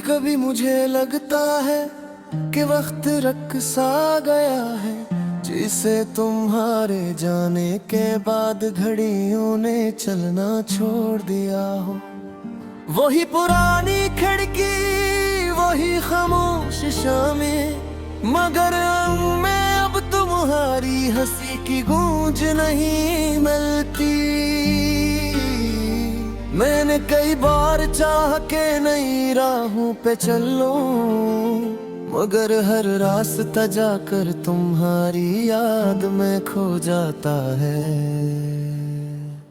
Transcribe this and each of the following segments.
कभी मुझे लगता है कि वक्त रख सा गया है, जिसे तुम्हारे जाने के बाद घड़ियों ने चलना छोड़ दिया हो। वही पुरानी खिड़की, वही खामोश शामें, मगर मैं अब तुम्हारी हंसी की गूंज नहीं मिलती। मैंने कई बार चाह के नई राहों पे चलूं, मगर हर रास्ता जाकर तुम्हारी याद में खो जाता है।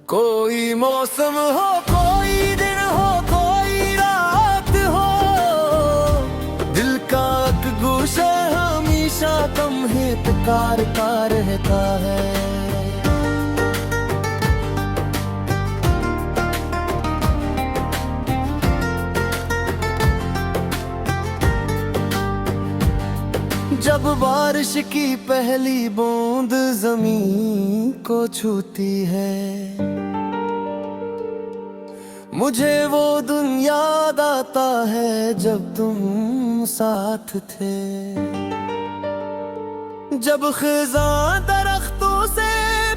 कोई मौसम हो, कोई दिन हो, कोई रात हो, दिल का एक गोशा हमेशा तुम्हें पुकारता रहता है। जब बारिश की पहली बूंद जमीन को छूती है, मुझे वो दिन याद आता है जब तुम साथ थे। जब खिज़ां दरख्तों से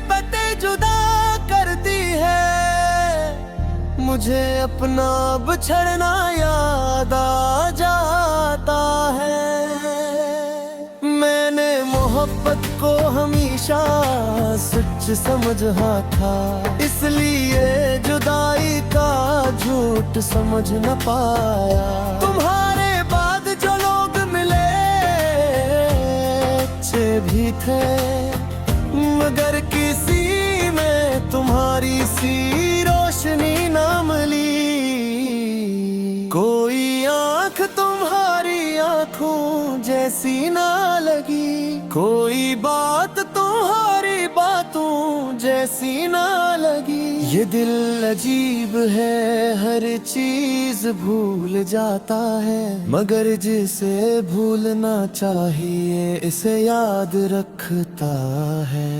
पत्ते जुदा करती है, मुझे अपना बिछड़ना याद आ जाता है। मैंने मोहब्बत को हमेशा सच समझा था, इसलिए जुदाई का झूठ समझ न पाया। तुम्हारे बाद जो लोग मिले अच्छे भी थे, मगर किसी में तुम्हारी सी रोशनी न मिली। कोई आँख तुम्हारी आँखों जैसी ना लगी, कोई बात तुम्हारी बातों जैसी ना लगी। ये दिल अजीब है, हर चीज भूल जाता है, मगर जिसे भूलना चाहिए इसे याद रखता है।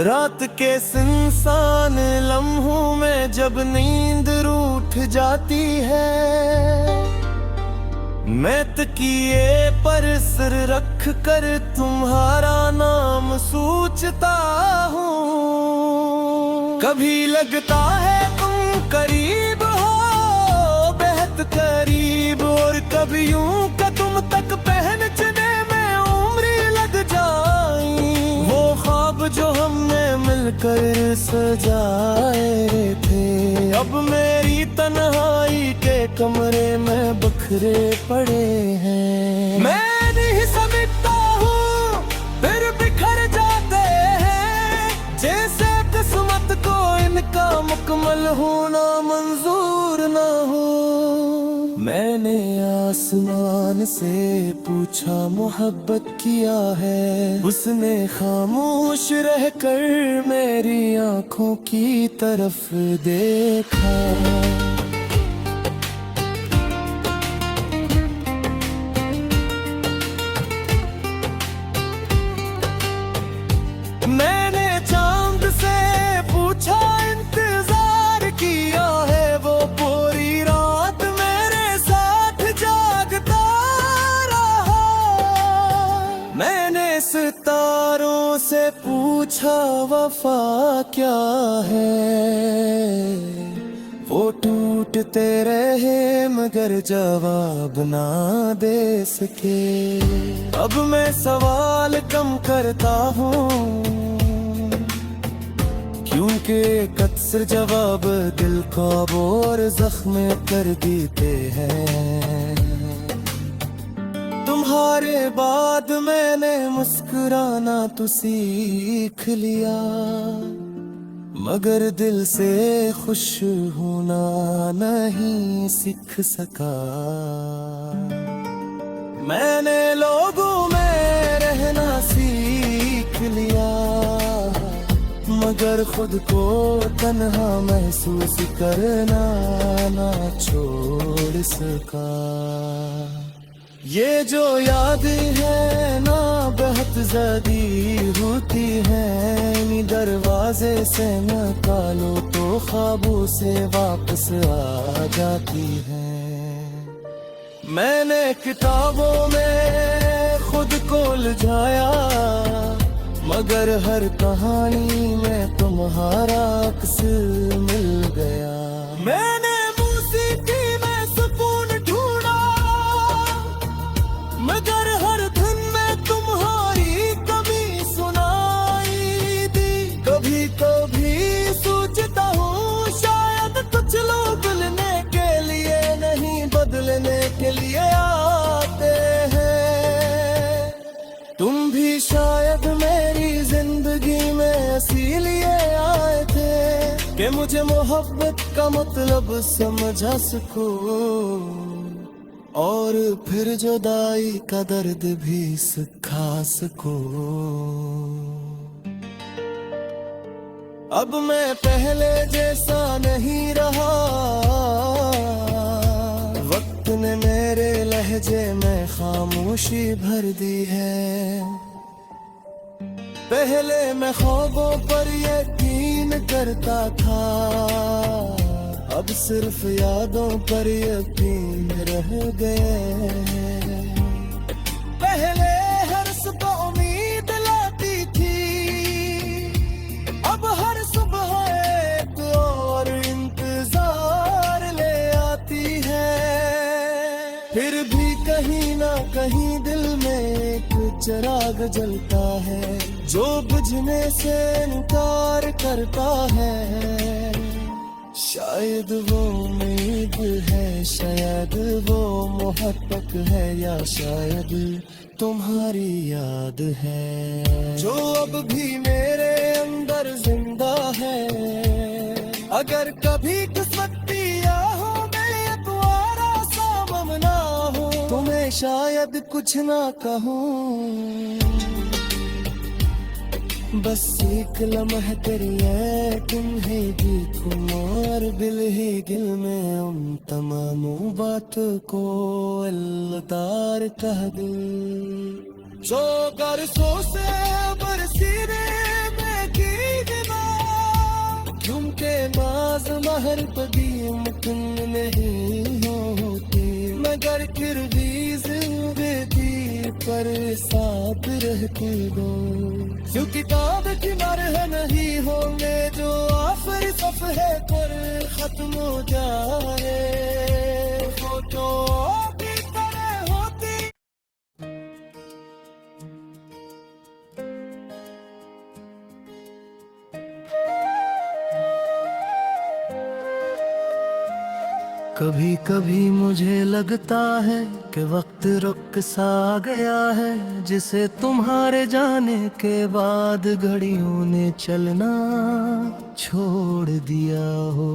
रात के सुनसान लम्हों में जब नींद रूठ जाती है, मैं तकिए पर सिर रख कर तुम्हारा नाम सोचता हूँ। कभी लगता है तुम करीब हो, बेहद करीब, और कभी यूं का तुम तक पहनचने में उम्र लग जाई। वो ख्वाब जो हमने मिलकर सजाए थे, अब मेरी तन्हाई के कमरे में बखरे पड़े हैं। मैं नहीं समझता हूँ फिर बिखर जाते हैं, जैसे किस्मत को इनका मुकम्मल होना मंजूर ना हो। मैंने आसमान से पूछा मोहब्बत किया है, उसने खामोश रहकर मेरी आंखों की तरफ देखा। मैंने चांद से पूछा इंतजार किया है, वो पूरी रात मेरे साथ जागता रहा। मैंने सितारों से पूछा वफा क्या है, वो टूटते रहे मगर जवाब ना दे सके। अब मैं सवाल कम करता हूँ, क्योंकि अक्सर जवाब दिल को और जख्म कर देते हैं। तुम्हारे बाद मैंने मुस्कुराना तो सीख लिया, मगर दिल से खुश होना नहीं सीख सका। मैंने लोगों में रहना सीख लिया, मगर खुद को तन्हा महसूस करना ना छोड़ सका। ये जो यादें हैं ना बहुत ज़्यादी होती हैं, दरवाजे से निकालो तो ख्वाबों से वापस आ जाती हैं। मैंने किताबों में खुद को उलझाया, मगर हर कहानी में तुम्हारा अक्स मिल गया। मैंने मौसीकी में सुकून ढूंढा, मगर हर धुन में तुम्हारी कमी सुनाई दी। कभी कभी सोचता हूँ शायद कुछ लोग बदलने के लिए नहीं, बदलने के लिए आते हैं। तुम भी शायद मेरी जिंदगी में इसीलिए आए थे कि मुझे मोहब्बत का मतलब समझा सको, और फिर जुदाई का दर्द भी सिखा सको। अब मैं पहले जैसा नहीं रहा, वक्त ने मेरे लहजे में खामोशी भर दी है। पहले मैं ख्वाबों पर यकीन करता था, अब सिर्फ यादों पर यकीन रह गए। पहले हर सुबह उम्मीद लाती थी, अब हर सुबह एक और इंतजार ले आती है। फिर भी कहीं ना कहीं दिल में एक चिराग जलता है, जो बुझने से इनकार करता है। शायद वो उम्मीद है, शायद वो मोहब्बत है, या शायद तुम्हारी याद है, जो अब भी मेरे अंदर जिंदा है। अगर कभी किस्मत दिया हो मैं तुम्हारा सामना हो, तुम्हें शायद कुछ ना कहूँ, बस एक लम्हा तेरी है तुम्हें देखूं, और दिल ही दिल में उन तमाम बातों को अलतार कह दूं। जो कर सो से बरसीने में की दीवार, झुमके बाज महर कभी मुमकिन नहीं होती, मगर फिर भी जिंदगी पर साथ रहती हो। जो किताब की मरह नहीं होंगे, जो आखिरी सफ़हे पर खत्म हो जाए, फोटो की तरह होती। कभी कभी मुझे लगता है कि वक्त रुक सा गया है, जिसे तुम्हारे जाने के बाद घड़ियों ने चलना छोड़ दिया हो।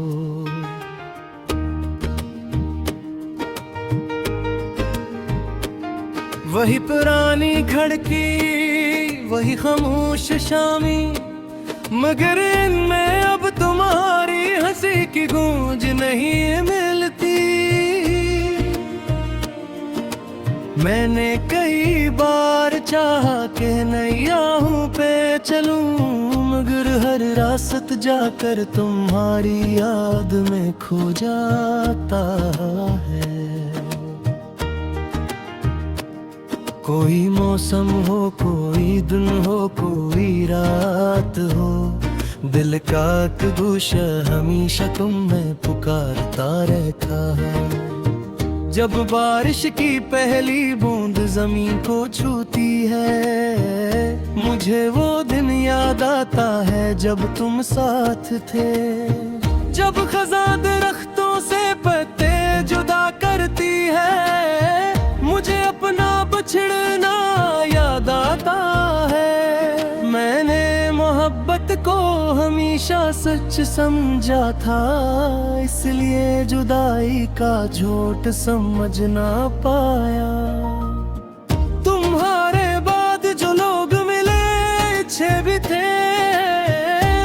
वही पुरानी खिड़की, वही खामोश शामी, मगर इनमें अब तुम्हारी हंसी की गूंज नहीं मिलती। मैंने कई बार चाहा कि नैयाहों पे चलूं, मगर हर रास्त जाकर तुम्हारी याद में खो जाता है। कोई मौसम हो, कोई दिन हो, कोई रात हो, दिल का एक गोशा हमेशा तुम्हें पुकारता रहता है। जब बारिश की पहली बूंद जमीन को छूती है, मुझे वो दिन याद आता है जब तुम साथ थे। जब खज़ां दरख्तों से पत्ते जुदा करती है, मुझे अपना बछड़ना याद आता है। मैंने मोहब्बत को हमेशा सच समझा था, इसलिए जुदाई का झोट समझ ना पाया। तुम्हारे बाद जो लोग मिले अच्छे भी थे,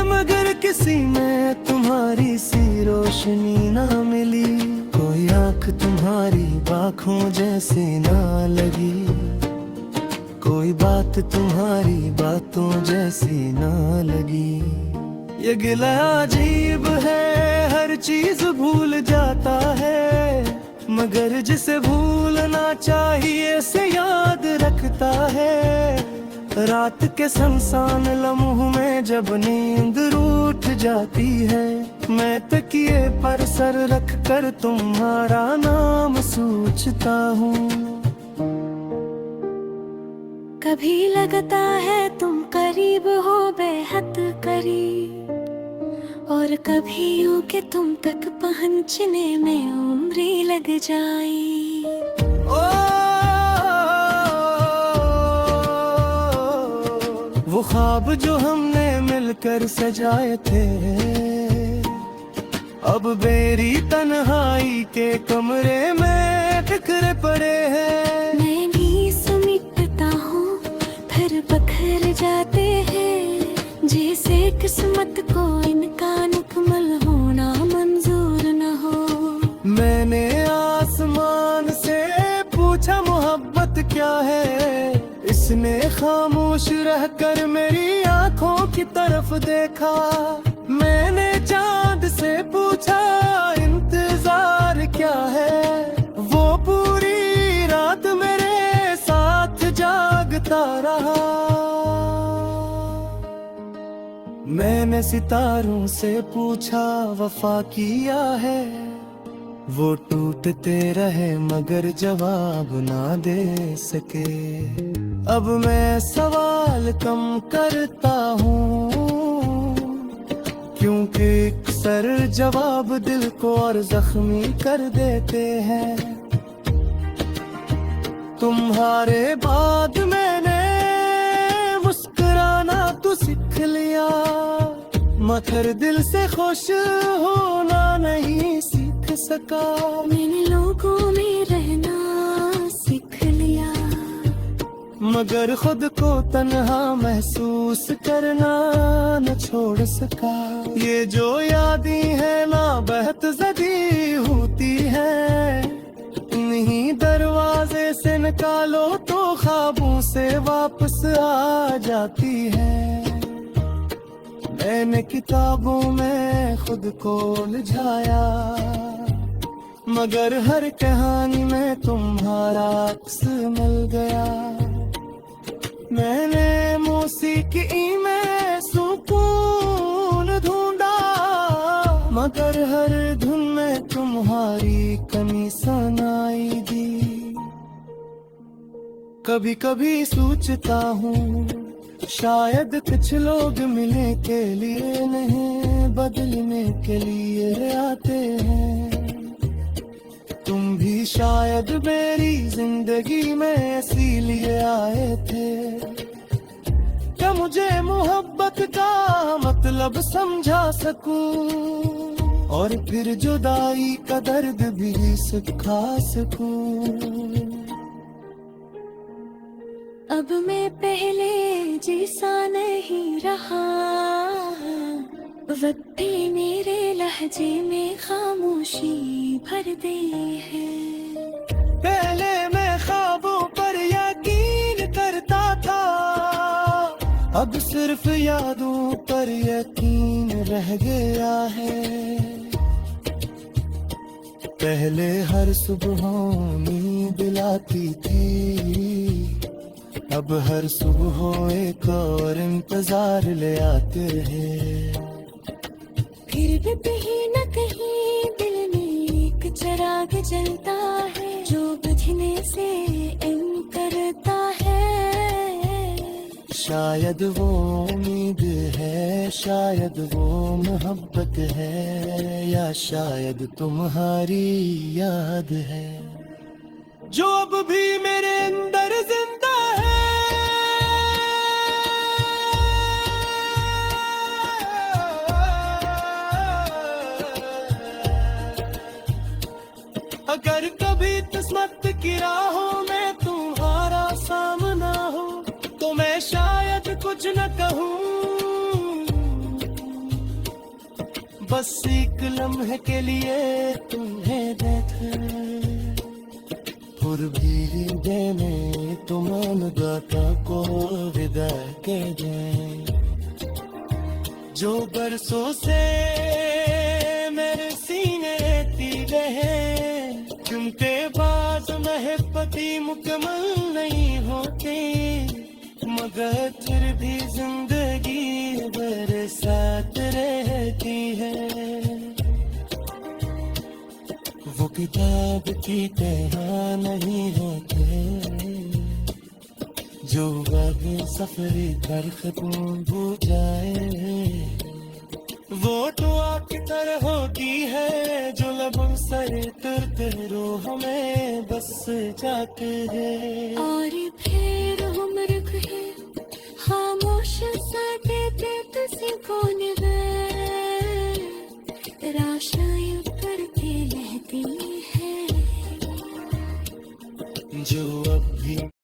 मगर किसी में तुम्हारी सी रोशनी ना मिली। कोई आँख तुम्हारी आँखों जैसी ना लगी, कोई बात तुम्हारी बातों जैसी ना लगी। ये गिला अजीब है, हर चीज भूल जाता है, मगर जिसे भूलना चाहिए से याद रखता है। रात के सुनसान लम्हों में जब नींद रूठ जाती है, मैं तकिए पर सर रख कर तुम्हारा नाम सोचता हूँ। कभी लगता है तुम करीब हो बेहद करीब, और कभी यूं कि तुम तक पहुंचने में उम्री लग जाए। वो ख्वाब जो हमने मिलकर सजाए थे, अब बेरी तन्हाई के कमरे में बिखरे पड़े हैं। मैं भी समेटता हूँ फिर बखर जाते हैं, जैसे किस्मत को इनका मुकम्मल होना मंजूर न हो। मैंने आसमान से पूछा मोहब्बत क्या है, इसने खामोश रहकर मेरी आंखों की तरफ देखा। मैंने चांद से पूछा इंतजार क्या है, वो पूरी रात मेरे साथ जागता रहा। मैंने सितारों से पूछा वफा किया है, वो टूटते रहे मगर जवाब ना दे सके। अब मैं सवाल कम करता हूँ, क्योंकि अक्सर जवाब दिल को और जख्मी कर देते हैं। तुम्हारे बाद मैंने मुस्कुराना तो सीख लिया, मगर दिल से खुश होना नहीं सीख सका। मैंने लोगों में रहना सीख लिया, मगर खुद को तन्हा महसूस करना न छोड़ सका। ये जो यादें हैं ना बहत ज़दी होती है, इन्हीं दरवाजे से निकालो तो ख्वाबों से वापस आ जाती है। मैंने किताबों में खुद को उलझाया, मगर हर कहानी में तुम्हारा अक्स मिल गया। मैंने मौसीकी में सुकून ढूंढा, मगर हर धुन में तुम्हारी कमी सुनाई दी। कभी कभी सोचता हूँ शायद कुछ लोग मिलने के लिए नहीं बदलने के लिए आते हैं। तुम भी शायद मेरी जिंदगी में इसीलिए आए थे, क्या मुझे मोहब्बत का मतलब समझा सकूं, और फिर जुदाई का दर्द भी सिखा सकूं। अब मैं पहले जैसा नहीं रहा, वक्त मेरे लहजे में खामोशी भर दे है। पहले मैं ख्वाबों पर यकीन करता था, अब सिर्फ यादों पर यकीन रह गया है। पहले हर सुबह नींद लाती थी, अब हर सुबह एक और इंतजार ले आते हैं। फिर भी कहीं न कहीं दिल में एक चिराग जलता है, जो बुझने से करता है। शायद वो उम्मीद है, शायद वो मोहब्बत है, या शायद तुम्हारी याद है, जो अब भी मेरे अंदर जिंदा है। अगर कभी किस्मत की राहों में तुम्हारा सामना हो, तो मैं शायद कुछ न कहूँ, बस एक लम्हे के लिए तुम्हें देखूं। भी देने तुम अनुदाता को विदा के दें, जो बरसों से मेरे सीने तीले हैं, क्योंकि मुकम्मल नहीं होते, मगर फिर भी जिंदगी बरसात रहती है। वो किताब की तरह नहीं होते जो वक्त सफरी कर खत्म हो जाए। वो दुआ की तरह होती है जो लबों से तुरते रूह में बस जाते हैं। और फिर हम रुक है खामोश सा देते तुझे कौन